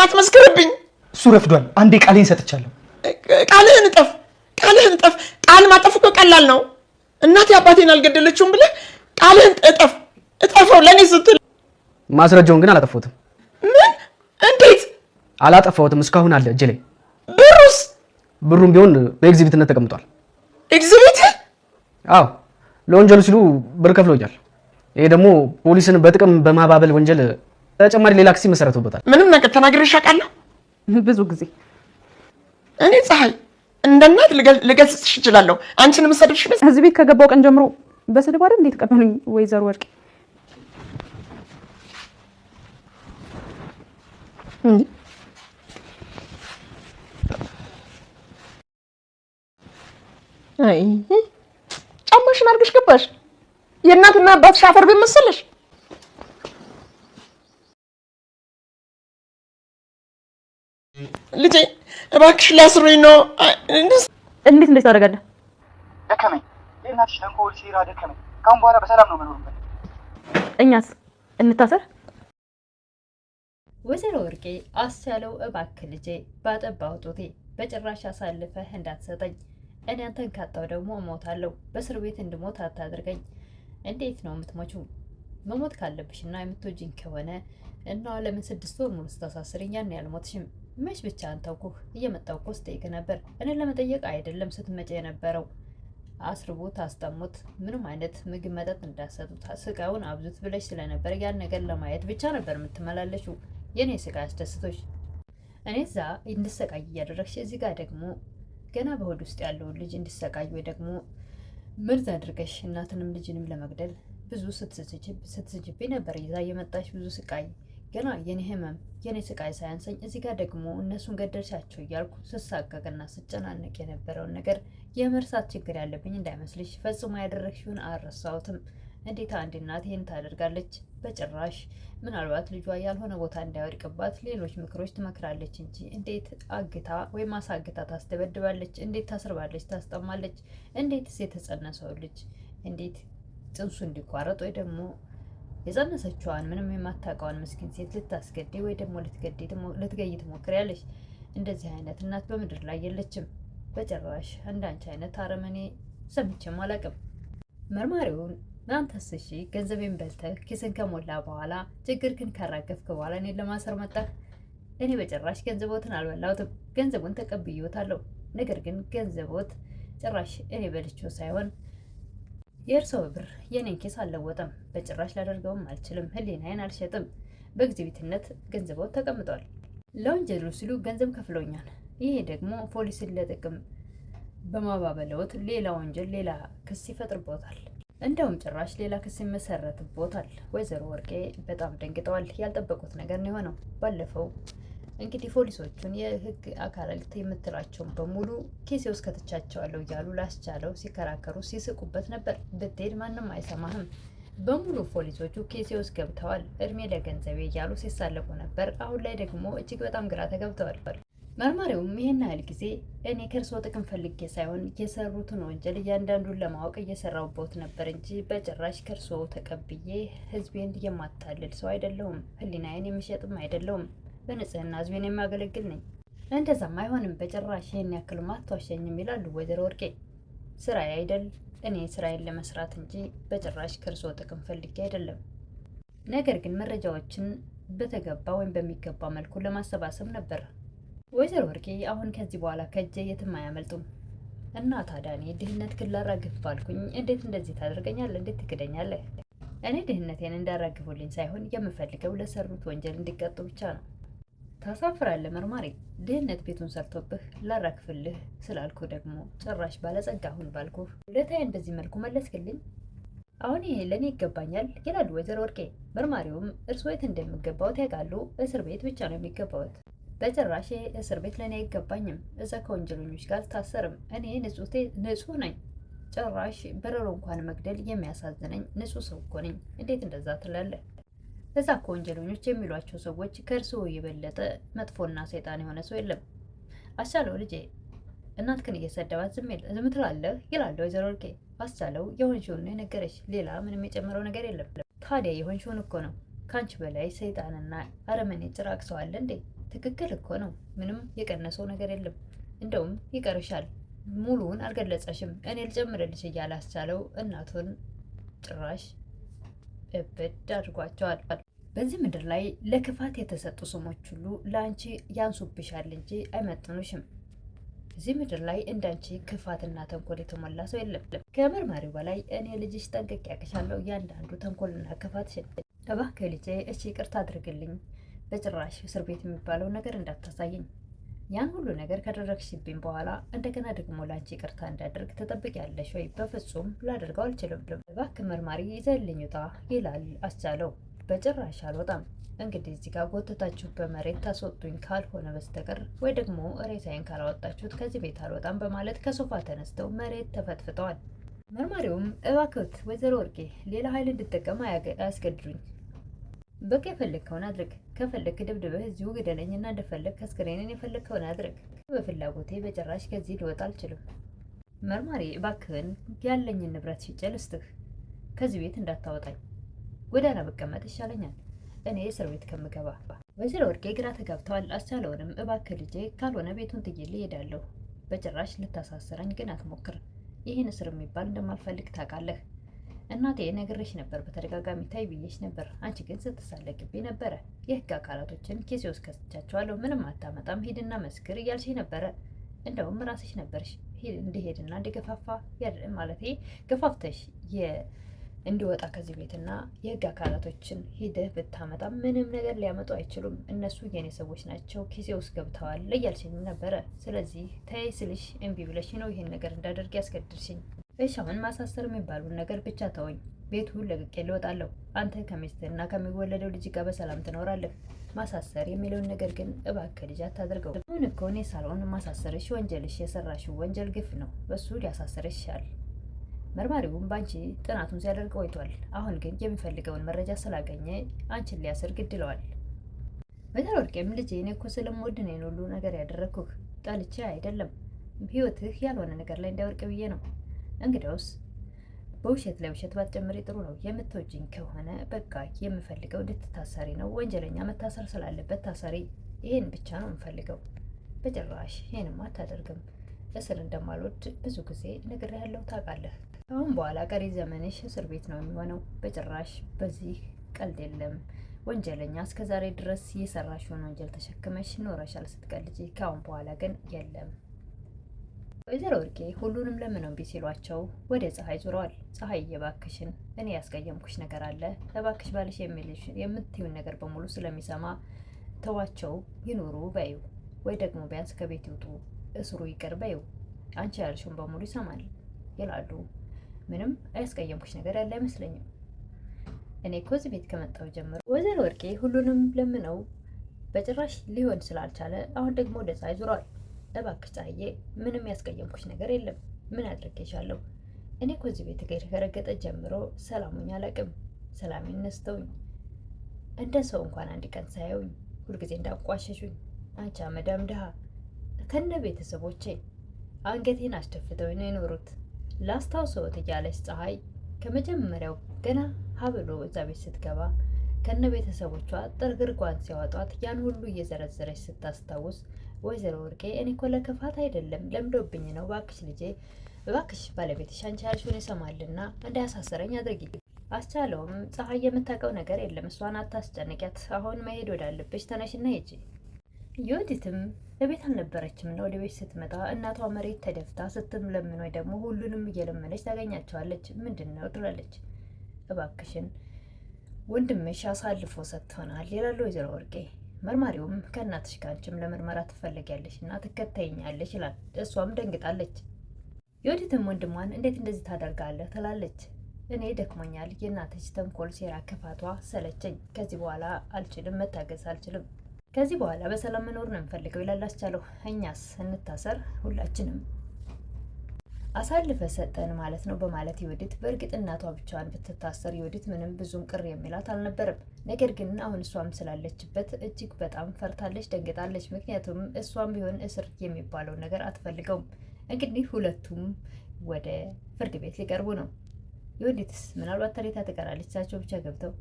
አትመስክርብኝ። እሱ ረፍዷል። አንዴ ቃሌን ሰጥቻለሁ። ቃልህን እጠፍ። ቃል ማጠፍ እኮ ቀላል ነው። እናቴ አባቴን አልገደለችውም ብለህ ቃልህን እጠፈው ለእኔ ስትል። ማስረጃውን ግን አላጠፋሁትም። ምን? እንዴት? አላጠፋሁትም። እስካሁን አለ እጄ ላይ። ብሩስ? ብሩም ቢሆን በኤግዚቢትነት ተቀምጧል። ኤግዚቢት? አዎ፣ ለወንጀሉ ሲሉ ብር ከፍለውኛል። ይሄ ደግሞ ፖሊስን በጥቅም በማባበል ወንጀል ተጨማሪ ሌላ ክስ መሰረቱበታል። ምንም ነገር ተናግሬሽ አውቃለሁ? ብዙ ጊዜ። እኔ ፀሐይ እንደ እናት ልገስጽሽ እችላለሁ። አንቺን የምሰድብሽ እዚህ ቤት ከገባው ቀን ጀምሮ በስድብ አይደል እንዴት ተቀበሉኝ ወይዘሮ ወርቄ? አይ ጫማሽን አድርገሽ ገባሽ። የእናትና አባት ሻፈር ቤት መሰለሽ። ልጄ እባክሽ ሊያስሩኝ ነው። እንዴት ታደርጋለህ? ደከመኝ። የእናትሽ ተንኮል ሴራ ደከመኝ። ካሁን በኋላ በሰላም ነው መኖርበት። እኛስ እንታሰር? ወይዘሮ ወርቄ አስቻለው እባክህ ልጄ ባጠባው ጦቴ በጭራሽ አሳልፈህ እንዳትሰጠኝ። እኔ አንተን ካጣው ደግሞ እሞታለሁ። በእስር ቤት እንድሞት አታድርገኝ። እንዴት ነው የምትሞቹ? መሞት ካለብሽና የምትወጂኝ ከሆነ እና ለምን 6 ወር ሙሉ ስታሳስሪኝ ያን ያልሞትሽም? መች ብቻ አንተውኩህ እየመጣው እኮ ስጠይቅ ነበር። እኔን ለመጠየቅ አይደለም ስትመጪ የነበረው። አስርቦት አስጠሙት፣ ምንም አይነት ምግብ መጠጥ እንዳሰጡት ስቃውን አብዙት ብለሽ ስለነበር ያን ነገር ለማየት ብቻ ነበር የምትመላለሽው። የኔ ስቃይ አስደስቶሽ እኔ እዛ እንድሰቃይ እያደረግሽ እዚህ ጋር ደግሞ ገና በሆድ ውስጥ ያለውን ልጅ እንድሰቃይ ወይ ደግሞ ምርዝ አድርገሽ እናትንም ልጅንም ለመግደል ብዙ ስትስጅብኝ ነበር። ይዛ የመጣሽ ብዙ ስቃይ ገና የኔ ህመም የኔ ስቃይ ሳያንሰኝ እዚህ ጋር ደግሞ እነሱን ገደልሻቸው እያልኩ ስሳቀቅና ስጨናነቅ የነበረውን ነገር የመርሳት ችግር ያለብኝ እንዳይመስልሽ። ፈጽሞ ያደረግሽውን አልረሳሁትም። እንዴት አንድ እናት ይህን ታደርጋለች? በጭራሽ። ምናልባት ልጇ ያልሆነ ቦታ እንዳይወድቅባት ሌሎች ምክሮች ትመክራለች እንጂ እንዴት አግታ ወይም አሳግታ ታስደበድባለች? እንዴት ታስርባለች? ታስጠማለች? እንዴትስ የተጸነሰው ልጅ እንዴት ጽንሱ እንዲቋረጥ ወይ ደግሞ የጸነሰችዋን ምንም የማታውቀውን ምስኪን ሴት ልታስገድይ ወይ ደግሞ ልትገይ ትሞክሪያለሽ? እንደዚህ አይነት እናት በምድር ላይ የለችም በጭራሽ። እንዳንቺ አይነት አረመኔ ሰምቼም አላውቅም። መርማሪውን አንተስ እሺ ገንዘቤን በልተህ ኪስን ከሞላ በኋላ ችግርህን ካራገፍክ በኋላ እኔን ለማሰር መጣህ? እኔ በጭራሽ ገንዘቦትን አልበላሁትም። ገንዘቡን ተቀብዬዎታለሁ። ነገር ግን ገንዘቦት ጭራሽ እኔ በልቼው ሳይሆን የእርሰው ብር የኔን ኬስ አልለወጠም። በጭራሽ ላደርገውም አልችልም። ህሊናዬን አልሸጥም። በኤግዚቢትነት ገንዘቦት ተቀምጧል። ለወንጀሉ ሲሉ ገንዘብ ከፍለውኛል። ይሄ ደግሞ ፖሊስን ለጥቅም በማባበለውት ሌላ ወንጀል ሌላ ክስ ይፈጥርቦታል። እንደውም ጭራሽ ሌላ ክስ ይመሰረትቦታል። ወይዘሮ ወርቄ በጣም ደንግጠዋል። ያልጠበቁት ነገር ነው የሆነው። ባለፈው እንግዲህ ፖሊሶቹን የህግ አካላት የምትላቸውን በሙሉ ኬሴ ውስጥ ከትቻቸዋለሁ እያሉ ላስቻለው ሲከራከሩ ሲስቁበት ነበር። ብትሄድ ማንም አይሰማህም። በሙሉ ፖሊሶቹ ኬሴ ውስጥ ገብተዋል። እድሜ ለገንዘቤ እያሉ ሲሳለቁ ነበር። አሁን ላይ ደግሞ እጅግ በጣም ግራ ተገብተዋል። መርማሪውም ይህን ያህል ጊዜ እኔ ከእርስዎ ጥቅም ፈልጌ ሳይሆን የሰሩትን ወንጀል እያንዳንዱን ለማወቅ እየሰራሁበት ነበር እንጂ በጭራሽ ከእርስዎ ተቀብዬ ህዝቤን የማታልል ሰው አይደለሁም። ህሊናዬን የምሸጥም አይደለሁም። በንጽህና ህዝቤን የማገለግል ነኝ። እንደዛም አይሆንም በጭራሽ። ይህን ያክልማ አትዋሸኝም ይላሉ ወይዘሮ ወርቄ። ስራዬ አይደል? እኔ ስራዬን ለመስራት እንጂ በጭራሽ ከእርስዎ ጥቅም ፈልጌ አይደለም። ነገር ግን መረጃዎችን በተገባ ወይም በሚገባ መልኩ ለማሰባሰብ ነበር። ወይዘሮ ወርቄ አሁን ከዚህ በኋላ ከእጄ የትም አያመልጡም እና ታዲያ እኔ ድህነት ክላራግፍ ባልኩኝ እንዴት እንደዚህ ታደርገኛለህ? እንዴት ትክደኛለህ? እኔ ድህነቴን እንዳራግፉልኝ ሳይሆን የምፈልገው ለሰሩት ወንጀል እንዲቀጡ ብቻ ነው። ታሳፍራለህ መርማሪ። ድህነት ቤቱን ሰርቶብህ ላራግፍልህ ስላልኩ ደግሞ ጭራሽ ባለጸጋ አሁን ባልኩህ ውለታዬን በዚህ መልኩ መለስክልኝ። አሁን ይሄ ለእኔ ይገባኛል ይላሉ ወይዘሮ ወርቄ። መርማሪውም እርስዎ የት እንደሚገባዎት ያውቃሉ? እስር ቤት ብቻ ነው የሚገባዎት። በጭራሽ እስር ቤት ለእኔ አይገባኝም። እዛ ከወንጀለኞች ጋር አልታሰርም። እኔ ንጹህ ነኝ። ጭራሽ በረሮ እንኳን መግደል የሚያሳዝነኝ ንጹህ ሰው እኮ ነኝ። እንዴት እንደዛ ትላለህ? እዛ ከወንጀለኞች የሚሏቸው ሰዎች ከእርስዎ የበለጠ መጥፎና ሰይጣን የሆነ ሰው የለም። አስቻለው ልጄ እናትክን እየሰደባት ዝም ትላለህ ይላል ወይዘሮ ወርቄ። አስቻለው የሆንሽውን ነው የነገረሽ። ሌላ ምንም የጨመረው ነገር የለም። ታዲያ የሆንሽውን እኮ ነው። ከአንቺ በላይ ሰይጣንና አረመኔ ጭራቅ ሰው አለ እንዴ? ትክክል እኮ ነው። ምንም የቀነሰው ነገር የለም። እንደውም ይቀርሻል። ሙሉውን አልገለጸሽም። እኔ ልጨምርልሽ እያለ አስቻለው እናቱን ጭራሽ እብድ አድርጓቸዋል። በዚህ ምድር ላይ ለክፋት የተሰጡ ስሞች ሁሉ ለአንቺ ያንሱብሻል እንጂ አይመጥኑሽም። እዚህ ምድር ላይ እንዳንቺ ክፋትና ተንኮል የተሞላ ሰው የለም። ከመርማሪው በላይ እኔ ልጅሽ ጠንቅቄ ያቅሻለሁ እያንዳንዱ ተንኮልና ክፋትሽን። እባክህ ልጄ እሺ ይቅርታ አድርግልኝ። በጭራሽ እስር ቤት የሚባለው ነገር እንዳታሳየኝ። ያን ሁሉ ነገር ካደረግሽብኝ በኋላ እንደገና ደግሞ ለአንቺ ይቅርታ እንዳደርግ ትጠብቂያለሽ ወይ? በፍጹም ላደርገው አልችልም። እባክህ መርማሪ ይዘህልኝ ውጣ ይላል አስቻለው። በጭራሽ አልወጣም። እንግዲህ እዚህ ጋር ጎተታችሁ በመሬት ታስወጡኝ ካልሆነ በስተቀር ወይ ደግሞ ሬሳዬን ካላወጣችሁት ከዚህ ቤት አልወጣም በማለት ከሶፋ ተነስተው መሬት ተፈትፍተዋል። መርማሪውም እባክዎት ወይዘሮ ወርቄ ሌላ ኃይል እንድጠቀም አያስገድዱኝ። በቃ የፈለግከውን አድርግ። ከፈለግክ ድብድበህ እዚሁ ግደለኝና እንደፈለግ አስክሬንን የፈለግከውን አድርግ። በፍላጎቴ በጭራሽ ከዚህ ልወጣ አልችልም። መርማሪ እባክህን ያለኝን ንብረት ሽጬ ልስጥህ። ከዚህ ቤት እንዳታወጣኝ። ጎዳና ብቀመጥ ይሻለኛል እኔ እስር ቤት ከምገባ። ወይዘሮ ወርቄ ግራ ተጋብተዋል። አስቻለውንም እባክህ ልጄ ካልሆነ ቤቱን ጥዬልህ እሄዳለሁ። በጭራሽ ልታሳስረኝ ግን አትሞክር። ይህን እስር የሚባል እንደማልፈልግ ታውቃለህ። እናቴ ነግሬሽ ነበር፣ በተደጋጋሚ ታይ ብዬሽ ነበር። አንቺ ግን ስትሳለቅብኝ ነበረ። የህግ አካላቶችን ኬሴ ውስጥ ከስቻቸዋለሁ፣ ምንም አታመጣም፣ ሂድና መስክር እያልሽ ነበረ። እንደውም ራስሽ ነበርሽ እንዲሄድና እንዲገፋፋ ማለቴ ገፋፍተሽ እንዲወጣ ከዚህ ቤትና የህግ አካላቶችን ሂደህ ብታመጣ ምንም ነገር ሊያመጡ አይችሉም። እነሱ የኔ ሰዎች ናቸው፣ ኪሴ ውስጥ ገብተዋል እያልሽኝ ነበረ። ስለዚህ ተይ ስልሽ እምቢ ብለሽ ነው ይህን ነገር እንዳደርግ ያስገድድሽኝ። እሺ አሁን ማሳሰር የሚባሉን ነገር ብቻ ተወኝ። ቤቱን ለቅቄ ልወጣለሁ። አንተ ከሚስትህና ከሚወለደው ልጅ ጋር በሰላም ትኖራለህ። ማሳሰር የሚለውን ነገር ግን እባክህ ልጅ አታድርገው። አሁን እኮ እኔ ሳልሆን ማሳሰርሽ ወንጀልሽ፣ የሰራሽው ወንጀል ግፍ ነው። በሱ ሊያሳሰርሽ ይሻል። መርማሪውም በአንቺ ጥናቱን ሲያደርግ ቆይቷል። አሁን ግን የሚፈልገውን መረጃ ስላገኘ አንቺን ሊያስር ግድለዋል። ወይዘሮ ወርቄም ልጄ እኔ እኮ ስለምወድ ነው ሁሉ ነገር ያደረግኩህ፣ ጠልቼ አይደለም። ህይወትህ ያልሆነ ነገር ላይ እንዳይወርቅ ብዬ ነው። እንግዲያውስ በውሸት ላይ ውሸት ባትጨምሪ ጥሩ ነው። የምትወጂኝ ከሆነ በቃ የምፈልገው እንድትታሰሪ ነው። ወንጀለኛ መታሰር ስላለበት ታሰሪ። ይሄን ብቻ ነው የምፈልገው። በጭራሽ ይሄንማ አታደርግም። እስር እንደማልወድ ብዙ ጊዜ ነግሬሃለሁ፣ ታውቃለህ። አሁን በኋላ ቀሪ ዘመንሽ እስር ቤት ነው የሚሆነው። በጭራሽ በዚህ ቀልድ የለም። ወንጀለኛ እስከዛሬ ድረስ የሰራሽውን ወንጀል ተሸክመሽ ኖረሻል ስትቀልጂ። ከአሁን በኋላ ግን የለም። ወይዘሮ ወርቄ ሁሉንም ለምን እምቢ ሲሏቸው ወደ ፀሐይ ዙረዋል። ፀሐይ እባክሽን እኔ ያስቀየምኩሽ ነገር አለ፣ እባክሽ ባልሽ የምትዩን ነገር በሙሉ ስለሚሰማ ተዋቸው ይኑሩ በይው፣ ወይ ደግሞ ቢያንስ ከቤት ይውጡ፣ እስሩ ይቅር በይው፣ አንቺ ያልሽውን በሙሉ ይሰማል ይላሉ። ምንም አያስቀየምኩሽ ነገር ያለ አይመስለኝም። እኔ እኮ እዚህ ቤት ከመጣሁ ጀምሮ ወይዘሮ ወርቄ ሁሉንም ለምነው በጭራሽ ሊሆን ስላልቻለ አሁን ደግሞ ወደ ፀሐይ ዙረዋል። እባክሽ ፀሐዬ ምንም ያስቀየምኩሽ ነገር የለም። ምን አድርጌሻለሁ? እኔ እኮ እዚህ ቤት ከረገጠ ጀምሮ ሰላሙኝ አላውቅም። ሰላሜን ነስተውኝ እንደ ሰው እንኳን አንድ ቀን ሳያዩኝ ሁልጊዜ እንዳቋሸሹኝ፣ አንቺ አመዳም ድሃ ከነ ቤተሰቦቼ አንገቴን አስደፍተውኝ ነው የኖሩት። ላስታውሰዎት እያለች ፀሐይ ከመጀመሪያው ገና ሀብሎ እዛ ቤት ስትገባ ከነ ቤተሰቦቿ ጥርግርጓን ሲያወጧት ያን ሁሉ እየዘረዘረች ስታስታውስ ወይዘሮ ወርቄ እኔ እኮ ለክፋት አይደለም ለምዶብኝ ነው። እባክሽ ልጄ፣ እባክሽ ባለቤትሽ አንቺ ያልሽውን ይሰማልና እንዳያሳሰረኝ አድርጊ። አስቻለውም ፀሐይ የምታውቀው ነገር የለም፣ እሷን አታስጨንቂያት። አሁን መሄድ ወዳለብሽ ተነሽና ሂጂ። ዮዲትም በቤት አልነበረችም እና ወደ ቤት ስትመጣ እናቷ መሬት ተደፍታ ስትለምን ወይ ደግሞ ሁሉንም እየለመነች ታገኛቸዋለች። ምንድን ነው ትላለች። እባክሽን ወንድምሽ አሳልፎ ሰጥቶናል ይላሉ ወይዘሮ ወርቄ። መርማሪውም ከእናትሽ ጋር አንቺም ለምርመራ ትፈለጊያለሽ እና ትከተይኛለሽ ይላል። እሷም ደንግጣለች። ዮዲትም ወንድሟን እንዴት እንደዚህ ታደርጋለህ ትላለች። እኔ ደክሞኛል፣ የእናትሽ ተንኮል፣ ሴራ፣ ክፋቷ ሰለቸኝ። ከዚህ በኋላ አልችልም፣ መታገስ አልችልም። ከዚህ በኋላ በሰላም መኖር ነው የምፈልገው ይላል አስቻለው። እኛስ እንታሰር ሁላችንም አሳልፈ ሰጠን ማለት ነው በማለት ዮዲት በእርግጥ እናቷ ብቻዋን ብትታሰር ዮዲት ምንም ብዙም ቅር የሚላት አልነበረም። ነገር ግን አሁን እሷም ስላለችበት እጅግ በጣም ፈርታለች፣ ደንግጣለች። ምክንያቱም እሷም ቢሆን እስር የሚባለው ነገር አትፈልገውም። እንግዲህ ሁለቱም ወደ ፍርድ ቤት ሊቀርቡ ነው። ዮዲትስ ምናልባት ተሬታ ትቀራለች፣ እሳቸው ብቻ ገብተው